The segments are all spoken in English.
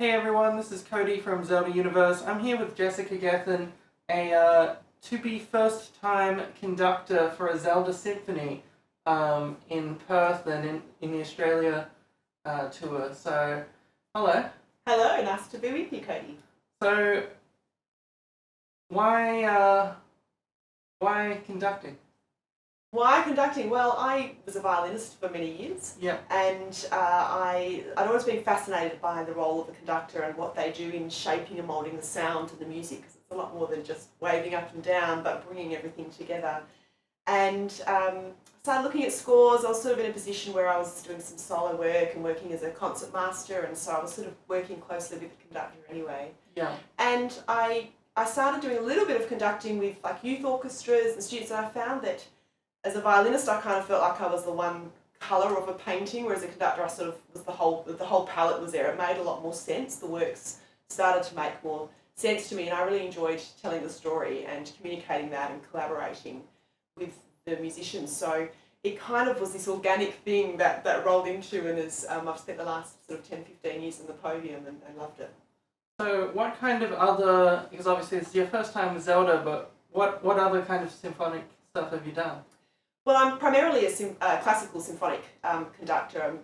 Hey everyone, this is Cody from Zelda Universe. I'm here with Jessica Gethin, a to-be first-time conductor for a Zelda Symphony in Perth and in the Australia tour. So, hello. Hello, nice to be with you, Cody. So, why conducting? Why conducting? Well, I was a violinist for many years. Yeah. And I'd always been fascinated by the role of a conductor and what they do in shaping and moulding the sound and the music, because it's a lot more than just waving up and down, but bringing everything together. And started looking at scores. I was sort of in a position where I was doing some solo work and working as a concert master, and so I was sort of working closely with the conductor anyway. Yeah. And I started doing a little bit of conducting with like youth orchestras and students, and I found that as a violinist, I kind of felt like I was the one colour of a painting, whereas a conductor, I sort of was the whole palette was there. It made a lot more sense. The works started to make more sense to me, and I really enjoyed telling the story and communicating that and collaborating with the musicians. So it kind of was this organic thing that rolled into, and as I've spent the last sort of 10, 15 years on the podium and loved it. So, what kind of other, because obviously it's your first time with Zelda, but what other kind of symphonic stuff have you done? Well, I'm primarily a classical symphonic conductor,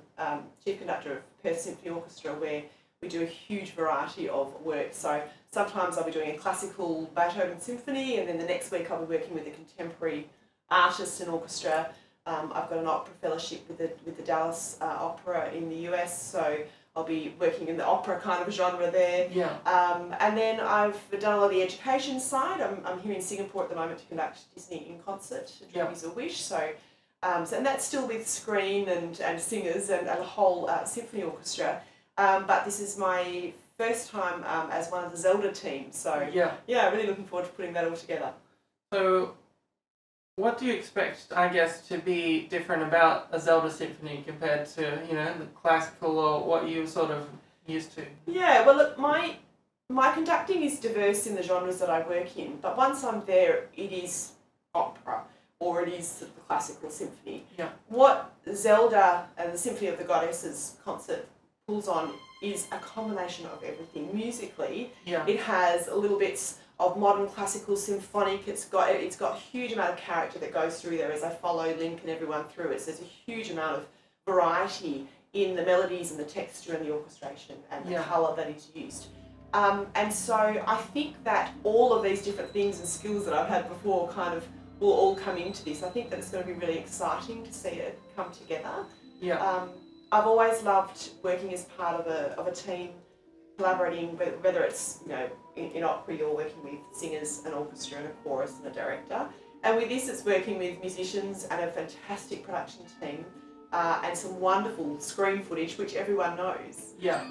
chief conductor of Perth Symphony Orchestra, where we do a huge variety of work. So sometimes I'll be doing a classical Beethoven symphony, and then the next week I'll be working with a contemporary artist and orchestra. I've got an opera fellowship with the Dallas Opera in the US, so I'll be working in the opera kind of genre there. Yeah. And then I've done a lot of the education side. I'm here in Singapore at the moment to conduct Disney in concert, A Dream Is a Wish. So, and that's still with screen and singers and a whole symphony orchestra. But this is my first time as one of the Zelda team. So yeah, really looking forward to putting that all together. So, what do you expect, I guess, to be different about a Zelda symphony compared to, the classical or what you sort of used to? Yeah, well, look, my conducting is diverse in the genres that I work in, but once I'm there, it is opera or it is sort of the classical symphony. Yeah. What Zelda and the Symphony of the Goddesses concert pulls on is a combination of everything. Musically, it has little bits of modern classical symphonic. It's got a huge amount of character that goes through there as I follow Link and everyone through it. So there's a huge amount of variety in the melodies and the texture and the orchestration and the colour that is used. And so I think that all of these different things and skills that I've had before kind of will all come into this. I think that it's going to be really exciting to see it come together. Yeah. I've always loved working as part of a team, collaborating, whether it's in opera you're working with singers, an orchestra and a chorus and a director. And with this it's working with musicians and a fantastic production team and some wonderful screen footage, which everyone knows. Yeah.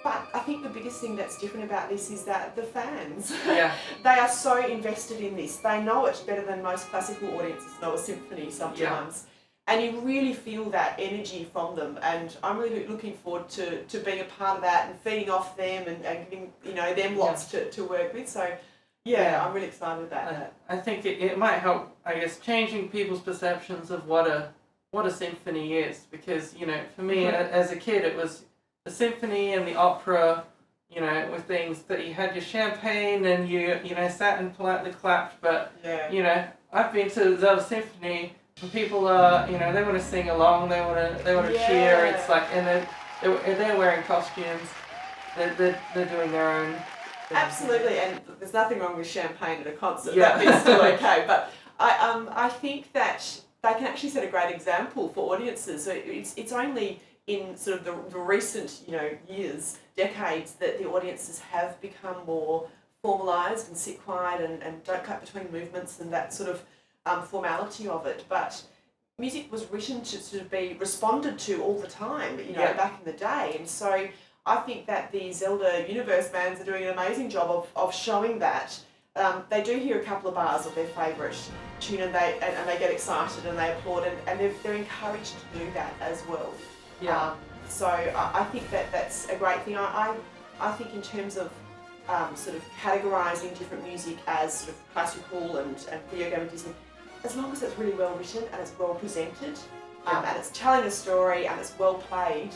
But I think the biggest thing that's different about this is that the fans, they are so invested in this. They know it better than most classical audiences know a symphony sometimes. And you really feel that energy from them, and I'm really looking forward to being a part of that and feeding off them and giving them lots to work with. So I'm really excited about that. I think it might help, I guess, changing people's perceptions of what a symphony is, because for me as a kid it was the symphony and the opera, were things that you had your champagne and you sat and politely clapped, but I've been to the Zelda Symphony. And people are, they want to sing along, they want to cheer. It's like, and they're wearing costumes. They're doing their own thing. Absolutely, and there's nothing wrong with champagne at a concert. That bit's still okay. But I think that they can actually set a great example for audiences. So it's only in sort of the recent years, decades, that the audiences have become more formalised and sit quiet and don't cut between movements and that sort of formality of it, but music was written to be responded to all the time, back in the day, and so I think that the Zelda Universe bands are doing an amazing job of showing that. They do hear a couple of bars of their favourite tune and they get excited and they applaud, and they're encouraged to do that as well. So I think that's a great thing. I think in terms of sort of categorising different music as sort of classical and video game and Disney, as long as it's really well written and it's well presented and it's telling a story and it's well played,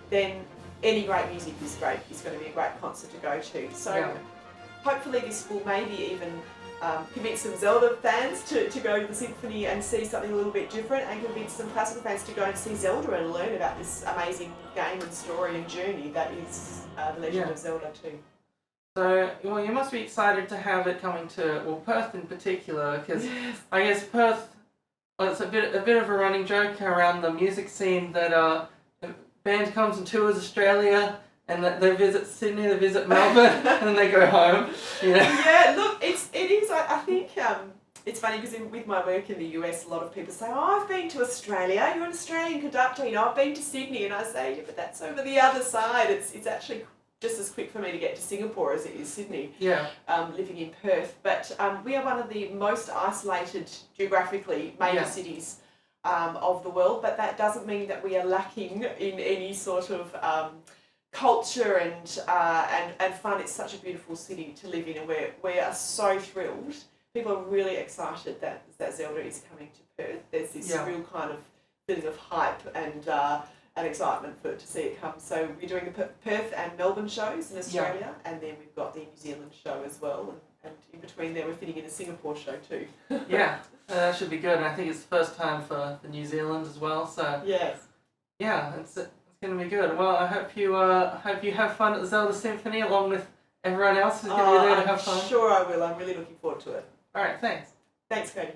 then any great music is great. It's going to be a great concert to go to. So Yeah. hopefully this will maybe even convince some Zelda fans to go to the symphony and see something a little bit different, and convince some classical fans to go and see Zelda and learn about this amazing game and story and journey that is The Legend of Zelda too. So, well, you must be excited to have it coming to, well, Perth in particular, because I guess Perth, well, it's a bit of a running joke around the music scene that a band comes and tours Australia, and that they visit Sydney, they visit Melbourne, and then they go home. You know? Yeah, look, it is. I think it's funny because with my work in the US, a lot of people say, "Oh, I've been to Australia. You're an Australian conductor. You know, I've been to Sydney," and I say, "Yeah, but that's over the other side. It's actually just as quick for me to get to Singapore as it is Sydney." Yeah. Living in Perth, but we are one of the most isolated geographically major Yeah. cities of the world. But that doesn't mean that we are lacking in any sort of culture and fun. It's such a beautiful city to live in, and we are so thrilled. People are really excited that Zelda is coming to Perth. There's this real kind of feeling of hype and excitement to see it come. So we're doing the Perth and Melbourne shows in Australia, and then we've got the New Zealand show as well. And in between there, we're fitting in a Singapore show too. Yeah, that should be good. And I think it's the first time for the New Zealand as well. So yes, yeah, it's going to be good. Well, I hope you have fun at the Zelda Symphony along with everyone else who's going to be there to have fun. Sure I will. I'm really looking forward to it. All right, thanks. Thanks, Cody.